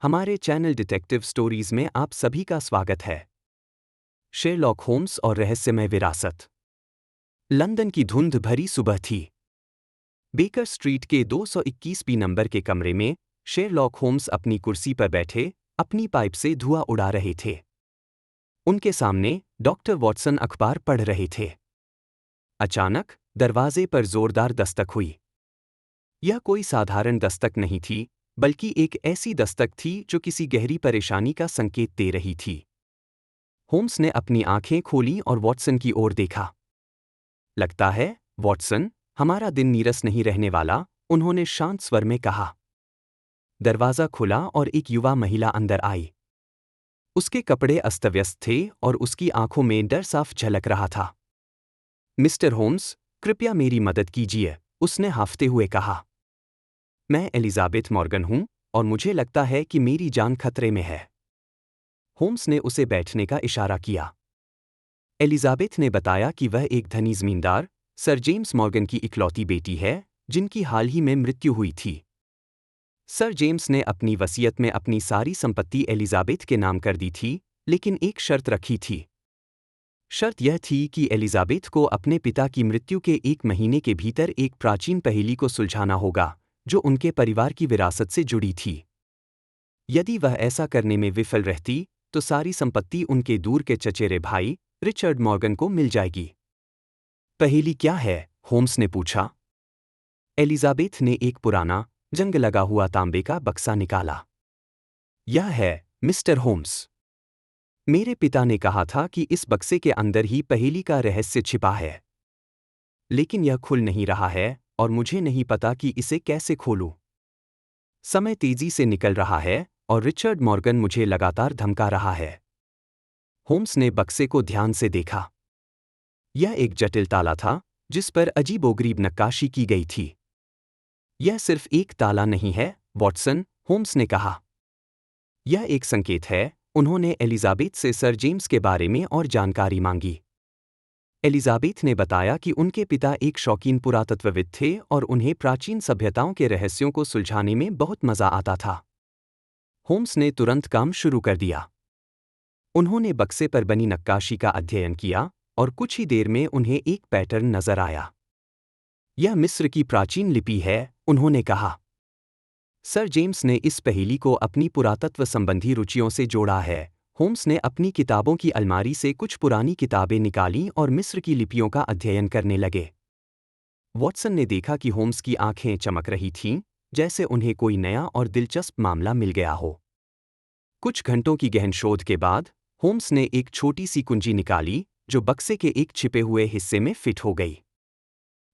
हमारे channel detective stories में आप सभी का स्वागत है। शेरलॉक होम्स और रहस्यमय विरासत। लंदन की धुंध भरी सुबह थी। बेकर स्ट्रीट के 221 नंबर के कमरे में शेरलॉक होम्स अपनी कुर्सी पर बैठे अपनी पाइप से धुआं उड़ा रहे थे। उनके सामने डॉक्टर वॉटसन अखबार पढ़ रहे थे। अचानक दरवाजे पर जोरदार दस्तक हुई। यह कोई साधारण दस्तक नहीं थी, बल्कि एक ऐसी दस्तक थी जो किसी गहरी परेशानी का संकेत दे रही थी। होम्स ने अपनी आंखें खोलीं और वॉटसन की ओर देखा। लगता है, वॉटसन, हमारा दिन नीरस नहीं रहने वाला, उन्होंने शांत स्वर में कहा। दरवाज़ा खुला और एक युवा महिला अंदर आई। उसके कपड़े अस्तव्यस्त थे और उसकी आंखों में डर साफ झलक रहा था। मिस्टर होम्स, कृपया मेरी मदद कीजिए, उसने हांफते हुए कहा। मैं एलिजाबेथ मॉर्गन हूं और मुझे लगता है कि मेरी जान खतरे में है। होम्स ने उसे बैठने का इशारा किया। एलिजाबेथ ने बताया कि वह एक धनी जमींदार सर जेम्स मॉर्गन की इकलौती बेटी है, जिनकी हाल ही में मृत्यु हुई थी। सर जेम्स ने अपनी वसीयत में अपनी सारी संपत्ति एलिजाबेथ के नाम कर दी थी, लेकिन एक शर्त रखी थी। शर्त यह थी कि एलिजाबेथ को अपने पिता की मृत्यु के 1 महीने के भीतर एक प्राचीन पहेली को सुलझाना होगा, जो उनके परिवार की विरासत से जुड़ी थी। यदि वह ऐसा करने में विफल रहती, तो सारी संपत्ति उनके दूर के चचेरे भाई रिचर्ड मॉर्गन को मिल जाएगी। पहेली क्या है? होम्स ने पूछा। एलिजाबेथ ने एक पुराना, जंग लगा हुआ तांबे का बक्सा निकाला। यह है, मिस्टर होम्स। मेरे पिता ने कहा था कि इस बक्से के अंदर ही पहेली का रहस्य छिपा है। लेकिन यह खुल नहीं रहा है और मुझे नहीं पता कि इसे कैसे खोलूं। समय तेजी से निकल रहा है और रिचर्ड मॉर्गन मुझे लगातार धमका रहा है। होम्स ने बक्से को ध्यान से देखा। यह एक जटिल ताला था, जिस पर अजीबोगरीब नक्काशी की गई थी। यह सिर्फ एक ताला नहीं है, वॉटसन, होम्स ने कहा। यह एक संकेत है। उन्होंने एलिजाबेथ से सर जेम्स के बारे में और जानकारी मांगी। एलिजाबेथ ने बताया कि उनके पिता एक शौकीन पुरातत्वविद थे और उन्हें प्राचीन सभ्यताओं के रहस्यों को सुलझाने में बहुत मजा आता था। होम्स ने तुरंत काम शुरू कर दिया। उन्होंने बक्से पर बनी नक्काशी का अध्ययन किया और कुछ ही देर में उन्हें एक पैटर्न नजर आया। यह मिस्र की प्राचीन लिपि है, उन्होंने कहा। सर जेम्स ने इस पहेली को अपनी पुरातत्व संबंधी रुचियों से जोड़ा है। होम्स ने अपनी किताबों की अलमारी से कुछ पुरानी किताबें निकालीं और मिस्र की लिपियों का अध्ययन करने लगे। वॉटसन ने देखा कि होम्स की आंखें चमक रही थीं, जैसे उन्हें कोई नया और दिलचस्प मामला मिल गया हो। कुछ घंटों की गहन शोध के बाद होम्स ने एक छोटी सी कुंजी निकाली, जो बक्से के एक छिपे हुए हिस्से में फिट हो गई।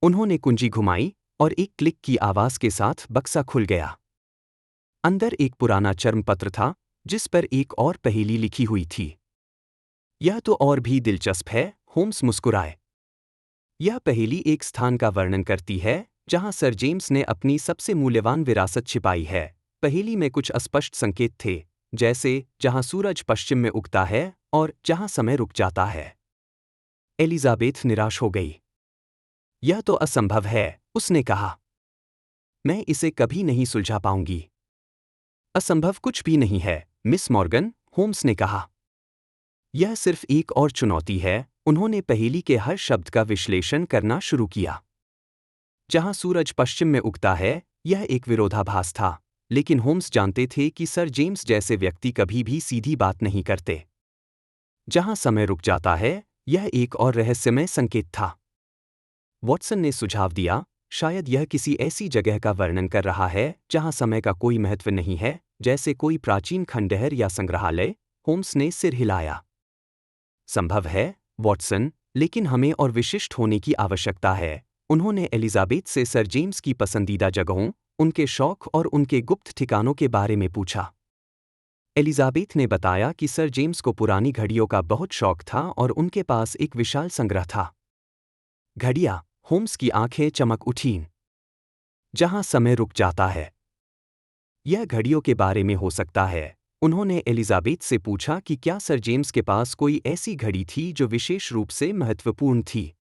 उन्होंने कुंजी घुमाई और एक क्लिक की आवाज के साथ बक्सा खुल गया। अंदर एक पुराना चर्मपत्र था, जिस पर एक और पहेली लिखी हुई थी। यह तो और भी दिलचस्प है, होम्स मुस्कुराए। यह पहेली एक स्थान का वर्णन करती है, जहां सर जेम्स ने अपनी सबसे मूल्यवान विरासत छिपाई है। पहेली में कुछ अस्पष्ट संकेत थे, जैसे जहां सूरज पश्चिम में उगता है और जहां समय रुक जाता है। एलिजाबेथ निराश हो गई। यह तो असंभव है, उसने कहा। मैं इसे कभी नहीं सुलझा पाऊंगी। असंभव कुछ भी नहीं है, मिस मॉर्गन, होम्स ने कहा। यह सिर्फ एक और चुनौती है। उन्होंने पहेली के हर शब्द का विश्लेषण करना शुरू किया। जहां सूरज पश्चिम में उगता है, यह एक विरोधाभास था, लेकिन होम्स जानते थे कि सर जेम्स जैसे व्यक्ति कभी भी सीधी बात नहीं करते। जहां समय रुक जाता है, यह एक और रहस्यमय संकेत था। वॉटसन ने सुझाव दिया, शायद यह किसी ऐसी जगह का वर्णन कर रहा है जहां समय का कोई महत्व नहीं है, जैसे कोई प्राचीन खंडहर या संग्रहालय। होम्स ने सिर हिलाया। संभव है, वॉटसन, लेकिन हमें और विशिष्ट होने की आवश्यकता है। उन्होंने एलिजाबेथ से सर जेम्स की पसंदीदा जगहों, उनके शौक और उनके गुप्त ठिकानों के बारे में पूछा। एलिजाबेथ ने बताया कि सर जेम्स को पुरानी घड़ियों का बहुत शौक था और उनके पास एक विशाल संग्रह था। घड़ियां, होम्स की आंखें चमक उठीं। जहां समय रुक जाता है। यह घड़ियों के बारे में हो सकता है। उन्होंने एलिजाबेथ से पूछा कि क्या सर जेम्स के पास कोई ऐसी घड़ी थी जो विशेष रूप से महत्वपूर्ण थी।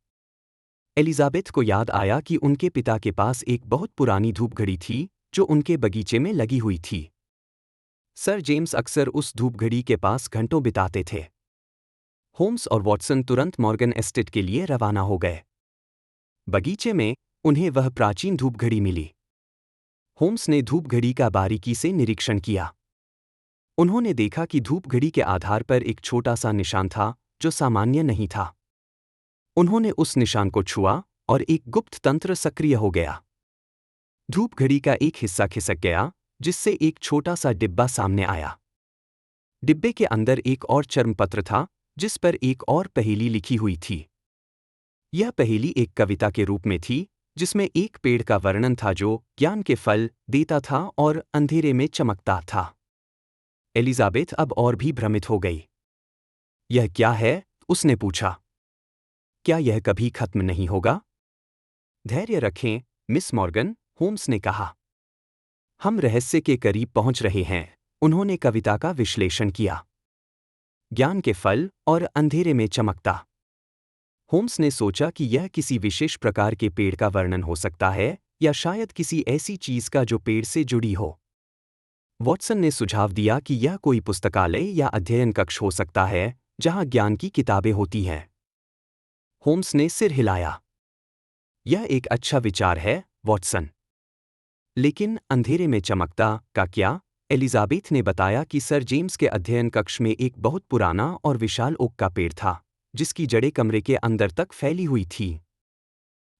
एलिजाबेथ को याद आया कि उनके पिता के पास एक बहुत पुरानी धूप घड़ी थी, जो उनके बगीचे में लगी हुई थी। सर जेम्स अक्सर उस धूप घड़ी के पास घंटों बिताते थे। होम्स और वॉटसन तुरंत मॉर्गन एस्टेट के लिए रवाना हो गए। बगीचे में उन्हें वह प्राचीन धूप घड़ी मिली। होम्स ने धूप घड़ी का बारीकी से निरीक्षण किया। उन्होंने देखा कि धूप घड़ी के आधार पर एक छोटा सा निशान था जो सामान्य नहीं था। उन्होंने उस निशान को छुआ और एक गुप्त तंत्र सक्रिय हो गया। धूप घड़ी का एक हिस्सा खिसक गया, जिससे एक छोटा सा डिब्बा सामने आया। डिब्बे के अंदर एक और चर्मपत्र था, जिस पर एक और पहेली लिखी हुई थी। यह पहेली एक कविता के रूप में थी, जिसमें एक पेड़ का वर्णन था जो ज्ञान के फल देता था और अंधेरे में चमकता था। एलिजाबेथ अब और भी भ्रमित हो गई। यह क्या है? उसने पूछा। क्या यह कभी खत्म नहीं होगा? धैर्य रखें, मिस मॉर्गन, होम्स ने कहा। हम रहस्य के करीब पहुंच रहे हैं। उन्होंने कविता का विश्लेषण किया। ज्ञान के फल और अंधेरे में चमकता। होम्स ने सोचा कि यह किसी विशेष प्रकार के पेड़ का वर्णन हो सकता है या शायद किसी ऐसी चीज का जो पेड़ से जुड़ी हो। वॉटसन ने सुझाव दिया कि यह कोई पुस्तकालय या अध्ययन कक्ष हो सकता है जहां ज्ञान की किताबें होती हैं। होम्स ने सिर हिलाया। यह एक अच्छा विचार है, वॉटसन। लेकिन अंधेरे में चमकता का क्या? एलिजाबेथ ने बताया कि सर जेम्स के अध्ययन कक्ष में एक बहुत पुराना और विशाल ओक का पेड़ था, जिसकी जड़ें कमरे के अंदर तक फैली हुई थी।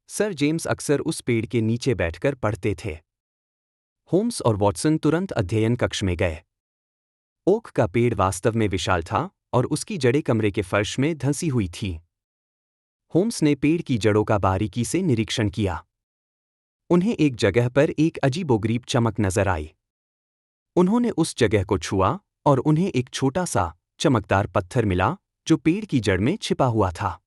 सर जेम्स अक्सर उस पेड़ के नीचे बैठकर पढ़ते थे। होम्स और वॉटसन तुरंत अध्ययन कक्ष में गए। ओक का पेड़ वास्तव में विशाल था और उसकी जड़ें कमरे के फर्श में धंसी हुई थी। होम्स ने पेड़ की जड़ों का बारीकी से निरीक्षण किया। उन्हें एक जगह पर एक अजीबोगरीब चमक नजर आई। उन्होंने उस जगह को छुआ और उन्हें एक छोटा सा चमकदार पत्थर मिला जो पेड़ की जड़ में छिपा हुआ था।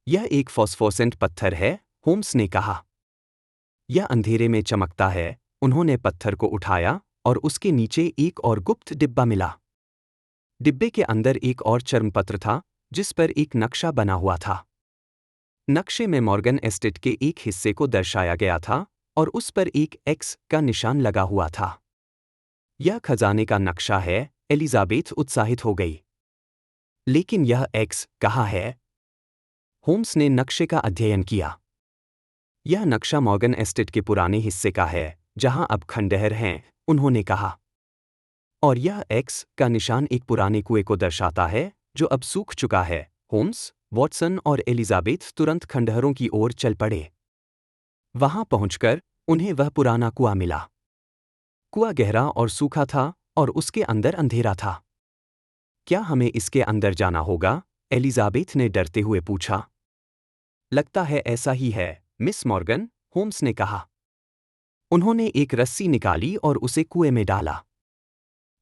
यह एक फॉस्फोरेसेंट पत्थर है, होम्स ने कहा। यह अंधेरे में चमकता है। उन्होंने पत्थर को उठाया और उसके नीचे एक और गुप्त डिब्बा मिला। डिब्बे के अंदर एक और चर्मपत्र था, जिस पर एक नक्शा बना हुआ था। नक्शे में मॉर्गन एस्टेट के एक हिस्से को दर्शाया गया था और उस पर एक एक्स का निशान लगा हुआ था। यह खजाने का नक्शा है, एलिजाबेथ उत्साहित हो गई। लेकिन यह एक्स कहाँ है? होम्स ने नक्शे का अध्ययन किया। यह नक्शा मॉर्गन एस्टेट के पुराने हिस्से का है, जहां अब खंडहर हैं, उन्होंने कहा। और यह एक्स का निशान एक पुराने कुएं को दर्शाता है, जो अब सूख चुका है। होम्स, वॉटसन और एलिजाबेथ तुरंत खंडहरों की ओर चल पड़े। वहां पहुंचकर उन्हें वह पुराना कुआं मिला। कुआं गहरा और सूखा था और उसके अंदर अंधेरा था। क्या हमें इसके अंदर जाना होगा? एलिजाबेथ ने डरते हुए पूछा। लगता है ऐसा ही है, मिस मॉर्गन, होम्स ने कहा। उन्होंने एक रस्सी निकाली और उसे कुएं में डाला।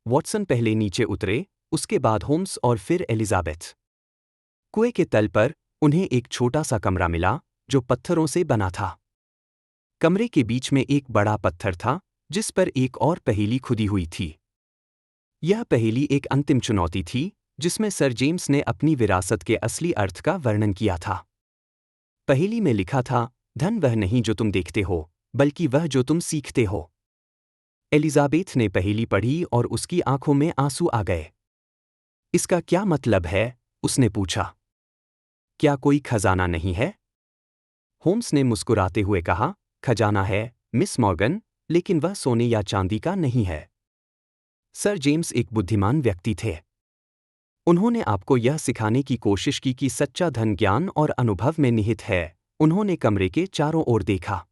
वॉटसन पहले नीचे उतरे, उसके बाद होम्स और फिर एलिजाबेथ। कुएं के तल पर उन्हें एक छोटा सा कमरा मिला, जो पत्थरों से बना था। कमरे के बीच में एक बड़ा पत्थर था, जिस पर एक और पहेली खुदी हुई थी। यह पहेली एक अंतिम चुनौती थी, जिसमें सर जेम्स ने अपनी विरासत के असली अर्थ का वर्णन किया था। पहेली में लिखा था, धन वह नहीं जो तुम देखते हो, बल्कि वह जो तुम सीखते हो। एलिजाबेथ ने पहेली पढ़ी और उसकी आंखों में आंसू आ गए। इसका क्या मतलब है? उसने पूछा। क्या कोई खजाना नहीं है? होम्स ने मुस्कुराते हुए कहा, खजाना है, मिस मॉर्गन, लेकिन वह सोने या चांदी का नहीं है। सर जेम्स एक बुद्धिमान व्यक्ति थे। उन्होंने आपको यह सिखाने की कोशिश की कि सच्चा धन ज्ञान और अनुभव में निहित है। उन्होंने कमरे के चारों ओर देखा।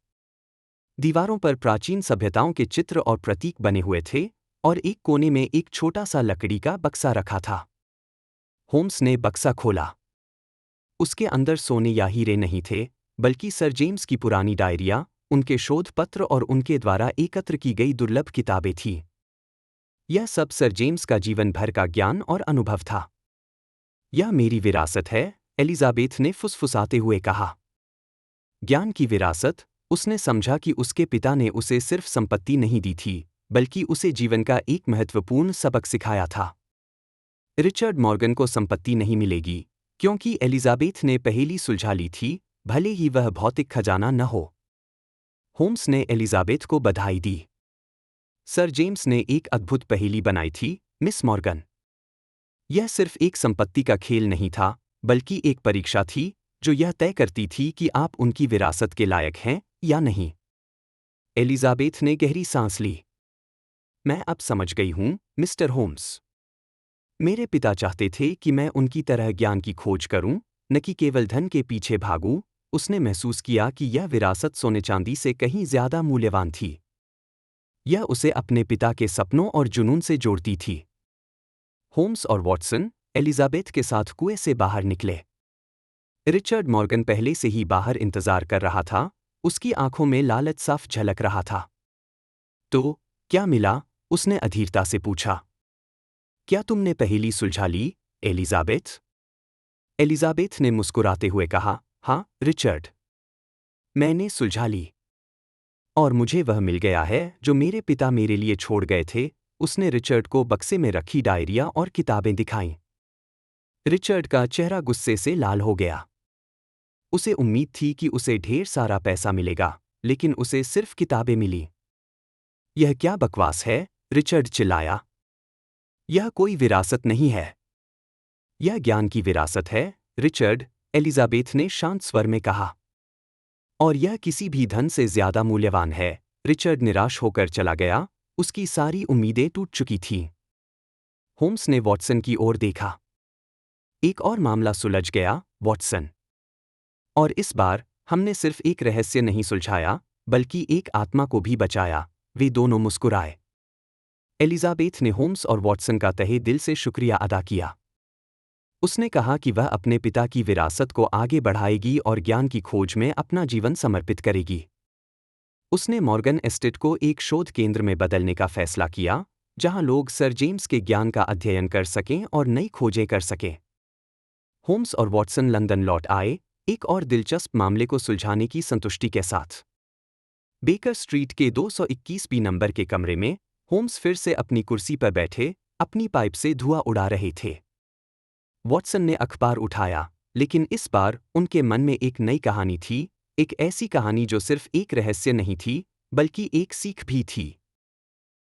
दीवारों पर प्राचीन सभ्यताओं के चित्र और प्रतीक बने हुए थे और एक कोने में एक छोटा सा लकड़ी का बक्सा रखा था। होम्स ने बक्सा खोला। उसके अंदर सोने या हीरे नहीं थे, बल्कि सर जेम्स की पुरानी डायरियां, उनके शोध पत्र और उनके द्वारा एकत्र की गई दुर्लभ किताबें थीं। यह सब सर जेम्स का जीवन भर का ज्ञान और अनुभव था। यह मेरी विरासत है, एलिजाबेथ ने फुसफुसाते हुए कहा। ज्ञान की विरासत? उसने समझा कि उसके पिता ने उसे सिर्फ संपत्ति नहीं दी थी, बल्कि उसे जीवन का एक महत्वपूर्ण सबक सिखाया था। रिचर्ड मॉर्गन को संपत्ति नहीं मिलेगी, क्योंकि एलिजाबेथ ने पहेली सुलझा ली थी, भले ही वह भौतिक खजाना न हो। होम्स ने एलिजाबेथ को बधाई दी। सर जेम्स ने एक अद्भुत पहेली बनाई थी, मिस मॉर्गन। यह सिर्फ एक संपत्ति का खेल नहीं था, बल्कि एक परीक्षा थी जो यह तय करती थी कि आप उनकी विरासत के लायक हैं या नहीं। एलिजाबेथ ने गहरी सांस ली। मैं अब समझ गई हूं, मिस्टर होम्स। मेरे पिता चाहते थे कि मैं उनकी तरह ज्ञान की खोज करूं, न कि केवल धन के पीछे भागूं। उसने महसूस किया कि यह विरासत सोने चांदी से कहीं ज्यादा मूल्यवान थी। यह उसे अपने पिता के सपनों और जुनून से जोड़ती थी। होम्स और वॉटसन एलिजाबेथ के साथ कुएं से बाहर निकले। रिचर्ड मॉर्गन पहले से ही बाहर इंतजार कर रहा था, उसकी आंखों में लालच साफ झलक रहा था। तो, क्या मिला? उसने अधीरता से पूछा। क्या तुमने पहेली सुलझा ली, एलिजाबेथ? एलिजाबेथ ने मुस्कुराते हुए कहा, हाँ, रिचर्ड। मैंने सुलझा ली। और मुझे वह मिल गया है जो मेरे पिता मेरे लिए छोड़ गए थे। उसने रिचर्ड को बक्से में रखी डायरिया और किताबें दिखाईं। रिचर्ड का चेहरा गुस्से से लाल हो गया। उसे उम्मीद थी कि उसे ढेर सारा पैसा मिलेगा, लेकिन उसे सिर्फ किताबें मिली। यह क्या बकवास है? रिचर्ड चिल्लाया। यह कोई विरासत नहीं है। यह ज्ञान की विरासत है, रिचर्ड, एलिजाबेथ ने शांत स्वर में कहा। और यह किसी भी धन से ज्यादा मूल्यवान है। रिचर्ड निराश होकर चला गया, उसकी सारी उम्मीदें टूट चुकी थीं। होम्स ने वॉटसन की ओर देखा। एक और मामला सुलझ गया, वॉटसन। और इस बार हमने सिर्फ एक रहस्य नहीं सुलझाया, बल्कि एक आत्मा को भी बचाया। वे दोनों मुस्कुराए। एलिजाबेथ ने होम्स और वॉटसन का तहे दिल से शुक्रिया अदा किया। उसने कहा कि वह अपने पिता की विरासत को आगे बढ़ाएगी और ज्ञान की खोज में अपना जीवन समर्पित करेगी। उसने मॉर्गन एस्टेट को एक शोध केंद्र में बदलने का फैसला किया, जहां लोग सर जेम्स के ज्ञान का अध्ययन कर सकें और नई खोजें कर सकें। होम्स और वॉटसन लंदन लौट आए, एक और दिलचस्प मामले को सुलझाने की संतुष्टि के साथ। बेकर स्ट्रीट के 221 नंबर के कमरे में होम्स फिर से अपनी कुर्सी पर बैठे, अपनी पाइप से धुआं उड़ा रहे थे। वॉटसन ने अखबार उठाया, लेकिन इस बार उनके मन में एक नई कहानी थी, एक ऐसी कहानी जो सिर्फ एक रहस्य नहीं थी, बल्कि एक सीख भी थी।